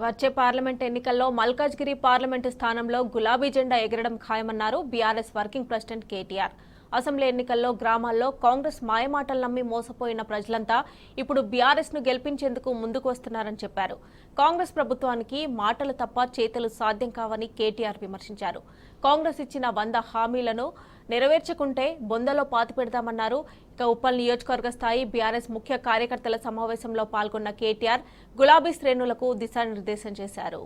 వచ్చే పార్లమెంట్ ఎన్నికల్లో మల్కాజ్గిరి పార్లమెంటు స్థానంలో గులాబీ జెండా ఎగరడం ఖాయమన్నారు BRS working president KTR. Assembly ఎన్నికల్లో గ్రామాల్లో కాంగ్రెస్ మాయమాటలు నమ్మి మోసపోయిన ప్రజలంతా ఇప్పుడు బీఆర్ఎస్ ను గెలిపించేందుకు ముందుకు వస్తున్నారని చెప్పారు. కాంగ్రెస్ ప్రభుత్వానికి మాటలు తప్ప చేతలు సాధ్యం కావని కేటీఆర్ విమర్శించారు. కాంగ్రెస్ ఇచ్చిన 100 హామీలను నెరవేర్చకుంటే బొందలో పాతిపెడతామన్నారు. ఇక ఉప్పల్ నియోజకవర్గ స్థాయి బీఆర్ఎస్ ముఖ్య కార్యకర్తల సమావేశంలో పాల్గొన్న కేటీఆర్ గులాబీ శ్రేణులకు దిశానిర్దేశం చేశారు.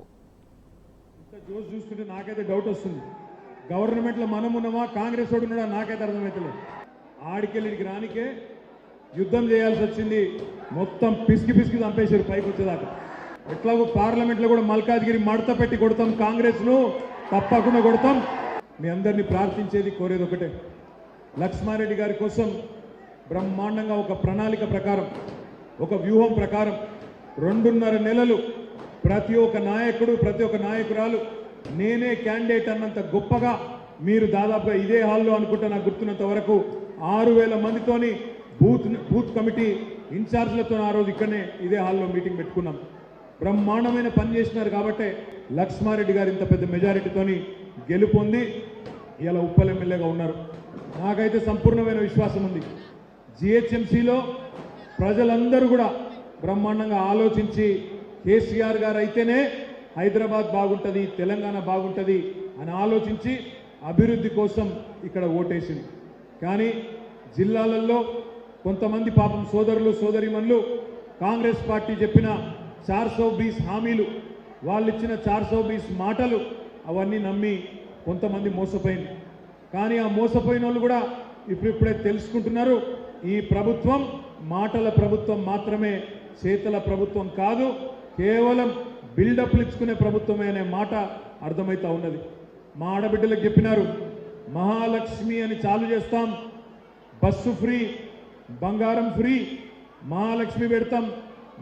గవర్నమెంట్ లో మనం ఉన్నామా కాంగ్రెస్ వాడు ఉన్నాడా నాకైతే అర్థమవుతలేదు. ఆడికెళ్ళిడికి రానికే యుద్ధం చేయాల్సి వచ్చింది. మొత్తం పిసికి చంపేశారు పైకి వచ్చేదాకా. ఎట్లాగో పార్లమెంట్ లో కూడా మల్కాజ్గిరి మడత పెట్టి కొడతాం, కాంగ్రెస్ ను తప్పకుండా కొడతాం. మీ అందరినీ ప్రార్థించేది కోరేది ఒకటే, లక్ష్మారెడ్డి గారి కోసం బ్రహ్మాండంగా ఒక ప్రణాళిక ప్రకారం, ఒక వ్యూహం ప్రకారం 2.5 నెలలు ప్రతి ఒక్క నాయకుడు, ప్రతి ఒక్క నాయకురాలు నేనే క్యాండిడేట్ అన్నంత గొప్పగా మీరు దాదాపుగా ఇదే హాల్లో అనుకుంటా నాకు గుర్తున్నంత వరకు 6,000 మందితోని బూత్ కమిటీ ఇన్ఛార్జ్లతో ఆ రోజు ఇక్కడనే ఇదే హాల్లో మీటింగ్ పెట్టుకున్నాం. బ్రహ్మాండమైన పని చేసినారు కాబట్టి లక్ష్మారెడ్డి గారు ఇంత పెద్ద మెజారిటీతోని గెలుపొంది ఇలా ఉప్పల్ ఎమ్మెల్యేగా ఉన్నారు. నాకైతే సంపూర్ణమైన విశ్వాసం ఉంది. జిహెచ్ఎంసీలో ప్రజలందరూ కూడా బ్రహ్మాండంగా ఆలోచించి కేసీఆర్ గారు అయితేనే హైదరాబాద్ బాగుంటుంది, తెలంగాణ బాగుంటుంది అని ఆలోచించి అభివృద్ధి కోసం ఇక్కడ ఓటేసింది. కానీ జిల్లాలలో కొంతమంది పాపం సోదరులు సోదరిమణులు కాంగ్రెస్ పార్టీ చెప్పిన 420 హామీలు, వాళ్ళు ఇచ్చిన 420 మాటలు అవన్నీ నమ్మి కొంతమంది మోసపోయింది. కానీ ఆ మోసపోయిన వాళ్ళు కూడా ఇప్పుడిప్పుడే తెలుసుకుంటున్నారు, ఈ ప్రభుత్వం మాటల ప్రభుత్వం మాత్రమే, చేతల ప్రభుత్వం కాదు, కేవలం బిల్డప్లు ఇచ్చుకునే ప్రభుత్వమే అనే మాట అర్థమవుతా ఉన్నది. మా ఆడబిడ్డలకు చెప్పినారు, మహాలక్ష్మి అని చాలు చేస్తాం, బస్సు ఫ్రీ, బంగారం ఫ్రీ, మహాలక్ష్మి పెడతాం,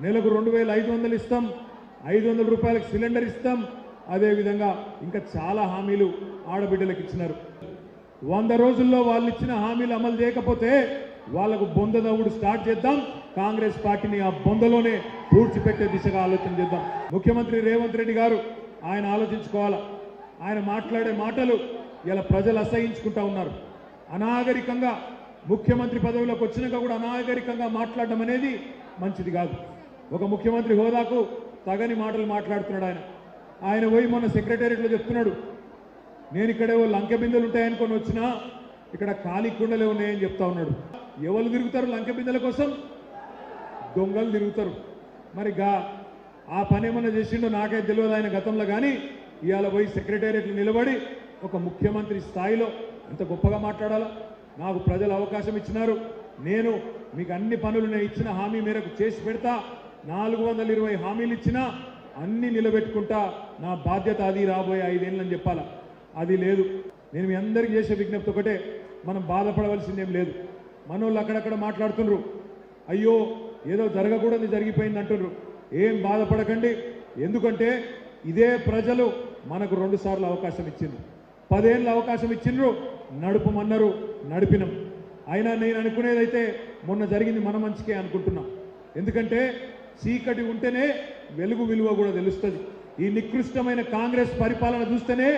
నెలకు 2,500 ఇస్తాం, 500 రూపాయలకు సిలిండర్ ఇస్తాం. అదేవిధంగా ఇంకా చాలా హామీలు ఆడబిడ్డలకు ఇచ్చినారు. 100 రోజుల్లో వాళ్ళు ఇచ్చిన హామీలు అమలు చేయకపోతే వాళ్లకు బొంద దవ్వుడు స్టార్ట్ చేద్దాం. కాంగ్రెస్ పార్టీని ఆ బొందలోనే పూడ్చిపెట్టే దిశగా ఆలోచన చేద్దాం. ముఖ్యమంత్రి రేవంత్ రెడ్డి గారు ఆయన ఆలోచించుకోవాలా. ఆయన మాట్లాడే మాటలు ఇలా ప్రజలు అసహించుకుంటా ఉన్నారు. అనాగరికంగా ముఖ్యమంత్రి పదవిలోకి వచ్చినాక కూడా అనాగరికంగా మాట్లాడడం అనేది మంచిది కాదు. ఒక ముఖ్యమంత్రి హోదాకు తగని మాటలు మాట్లాడుతున్నాడు ఆయన పోయి మొన్న సెక్రటేరియట్లో చెప్తున్నాడు, నేను ఇక్కడేవో లంకె బిందెలు ఉంటాయనుకొని వచ్చినా ఇక్కడ ఖాళీ కుండలే ఉన్నాయని చెప్తా ఉన్నాడు. ఎవరు తిరుగుతారు లంకె బిందెల కోసం? దొంగలు తిరుగుతారు. మరి ఆ పని ఏమన్నా చేసిండో నాకైతే తెలియదు ఆయన గతంలో. కానీ ఇవాళ పోయి సెక్రటేరియట్లు నిలబడి ఒక ముఖ్యమంత్రి స్థాయిలో ఎంత గొప్పగా మాట్లాడాలా. నాకు ప్రజలు అవకాశం ఇచ్చినారు, నేను మీకు అన్ని పనులు నేను ఇచ్చిన హామీ మేరకు చేసి పెడతా, 420 హామీలు ఇచ్చినా అన్ని నిలబెట్టుకుంటా, నా బాధ్యత అది రాబోయే 5 ఏళ్ళని చెప్పాలా. అది లేదు. నేను మీ అందరికీ చేసే విజ్ఞప్తి ఒకటే, మనం బాధపడవలసిందేం లేదు. మనోళ్ళు అక్కడక్కడ మాట్లాడుతున్నారు, అయ్యో ఏదో జరగకూడదు జరిగిపోయింది అంటున్నారు. ఏం బాధపడకండి, ఎందుకంటే ఇదే ప్రజలు మనకు 2 సార్లు అవకాశం ఇచ్చింది, 10 ఏళ్ళ అవకాశం ఇచ్చిండ్రు, నడుపుమన్నారు, నడిపినాం. అయినా నేను అనుకునేదైతే మొన్న జరిగింది మన మంచికే అనుకుంటున్నాం. ఎందుకంటే చీకటి ఉంటేనే వెలుగు విలువ కూడా తెలుస్తుంది. ఈ నికృష్టమైన కాంగ్రెస్ పరిపాలన చూస్తేనే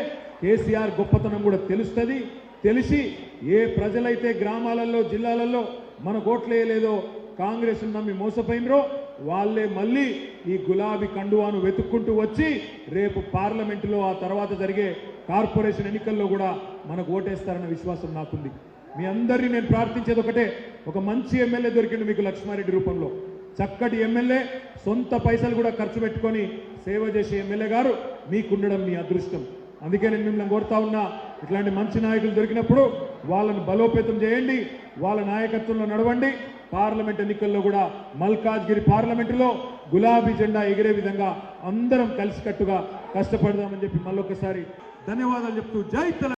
కేసీఆర్ గొప్పతనం కూడా తెలుస్తుంది. తెలిసి ఏ ప్రజలైతే గ్రామాలలో జిల్లాలలో మన ఓట్లేయలేదో కాంగ్రెస్ నమ్మి మోసపోయినరో వాళ్ళే మళ్ళీ ఈ గులాబీ కండువాను వెతుక్కుంటూ వచ్చి రేపు పార్లమెంటులో ఆ తర్వాత జరిగే కార్పొరేషన్ ఎన్నికల్లో కూడా మనకు ఓటేస్తారన్న విశ్వాసం నాకుంది. మీ అందరినీ నేను ప్రార్థించేది ఒకటే, ఒక మంచి ఎమ్మెల్యే దొరికింది మీకు లక్ష్మారెడ్డి రూపంలో. చక్కటి ఎమ్మెల్యే, సొంత పైసలు కూడా ఖర్చు పెట్టుకొని సేవ చేసే ఎమ్మెల్యే గారు మీకుండడం మీ అదృష్టం. అందుకే నేను మిమ్మల్ని కోరుతా ఉన్నా, ఇట్లాంటి మంచి నాయకులు దొరికినప్పుడు వాళ్ళను బలోపేతం చేయండి, వాళ్ళ నాయకత్వంలో నడవండి. పార్లమెంట్ ఎన్నికల్లో కూడా మల్కాజ్గిరి పార్లమెంటులో గులాబీ జెండా ఎగిరే విధంగా అందరం కలిసికట్టుగా కష్టపడదామని చెప్పి మళ్ళొకసారి ధన్యవాదాలు చెప్తూ జై తెలంగాణ.